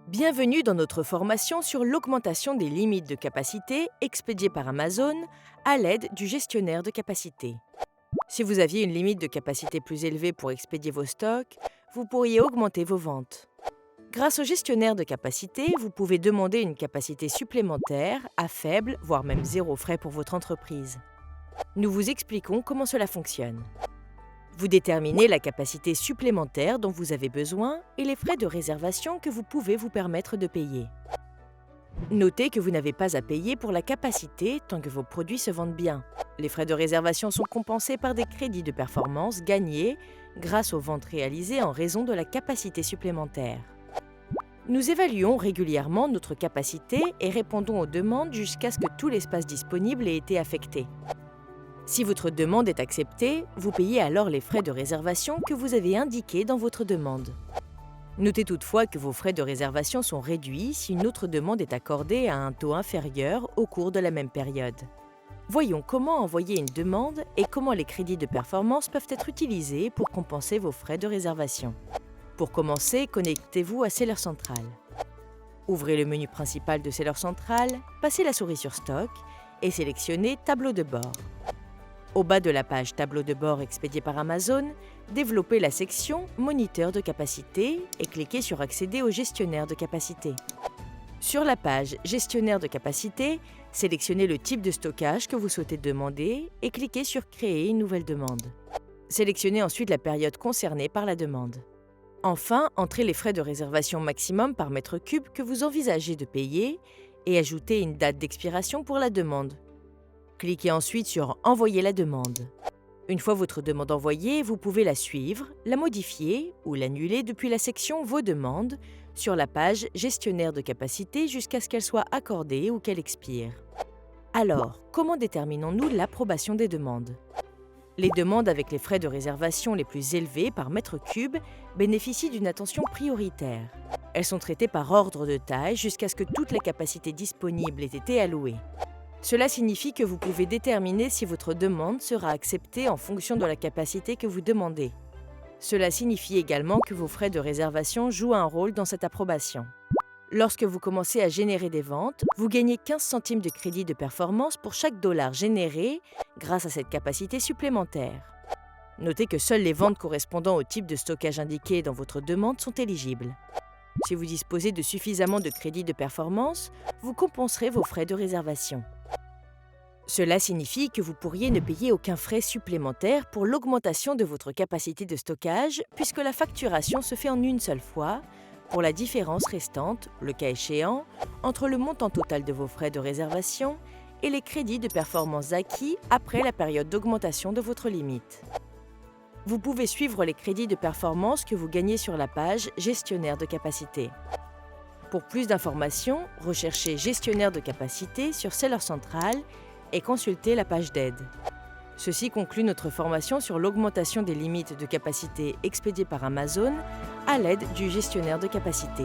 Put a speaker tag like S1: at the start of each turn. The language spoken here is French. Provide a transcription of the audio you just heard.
S1: Bienvenue dans notre formation sur l'augmentation des limites de capacité expédiées par Amazon à l'aide du gestionnaire de capacité. Si vous aviez une limite de capacité plus élevée pour expédier vos stocks, vous pourriez augmenter vos ventes. Grâce au gestionnaire de capacité, vous pouvez demander une capacité supplémentaire à faible, voire même zéro frais pour votre entreprise. Nous vous expliquons comment cela fonctionne. Vous déterminez la capacité supplémentaire dont vous avez besoin et les frais de réservation que vous pouvez vous permettre de payer. Notez que vous n'avez pas à payer pour la capacité tant que vos produits se vendent bien. Les frais de réservation sont compensés par des crédits de performance gagnés grâce aux ventes réalisées en raison de la capacité supplémentaire. Nous évaluons régulièrement notre capacité et répondons aux demandes jusqu'à ce que tout l'espace disponible ait été affecté. Si votre demande est acceptée, vous payez alors les frais de réservation que vous avez indiqués dans votre demande. Notez toutefois que vos frais de réservation sont réduits si une autre demande est accordée à un taux inférieur au cours de la même période. Voyons comment envoyer une demande et comment les crédits de performance peuvent être utilisés pour compenser vos frais de réservation. Pour commencer, connectez-vous à Seller Central. Ouvrez le menu principal de Seller Central, passez la souris sur Stock et sélectionnez Tableau de bord. Au bas de la page Tableau de bord expédié par Amazon, développez la section Moniteur de capacité et cliquez sur Accéder au gestionnaire de capacité. Sur la page Gestionnaire de capacité, sélectionnez le type de stockage que vous souhaitez demander et cliquez sur Créer une nouvelle demande. Sélectionnez ensuite la période concernée par la demande. Enfin, entrez les frais de réservation maximum par mètre cube que vous envisagez de payer et ajoutez une date d'expiration pour la demande. Cliquez ensuite sur « Envoyer la demande ». Une fois votre demande envoyée, vous pouvez la suivre, la modifier ou l'annuler depuis la section « Vos demandes » sur la page « Gestionnaire de capacité » jusqu'à ce qu'elle soit accordée ou qu'elle expire. Alors, comment déterminons-nous l'approbation des demandes? Les demandes avec les frais de réservation les plus élevés par mètre cube bénéficient d'une attention prioritaire. Elles sont traitées par ordre de taille jusqu'à ce que toute la capacité disponible ait été allouée. Cela signifie que vous pouvez déterminer si votre demande sera acceptée en fonction de la capacité que vous demandez. Cela signifie également que vos frais de réservation jouent un rôle dans cette approbation. Lorsque vous commencez à générer des ventes, vous gagnez 15 centimes de crédit de performance pour chaque dollar généré grâce à cette capacité supplémentaire. Notez que seules les ventes correspondant au type de stockage indiqué dans votre demande sont éligibles. Si vous disposez de suffisamment de crédits de performance, vous compenserez vos frais de réservation. Cela signifie que vous pourriez ne payer aucun frais supplémentaire pour l'augmentation de votre capacité de stockage puisque la facturation se fait en une seule fois pour la différence restante, le cas échéant, entre le montant total de vos frais de réservation et les crédits de performance acquis après la période d'augmentation de votre limite. Vous pouvez suivre les crédits de performance que vous gagnez sur la page Gestionnaire de capacité. Pour plus d'informations, recherchez Gestionnaire de capacité sur Seller Central et consultez la page d'aide. Ceci conclut notre formation sur l'augmentation des limites de capacité expédiées par Amazon à l'aide du gestionnaire de capacité.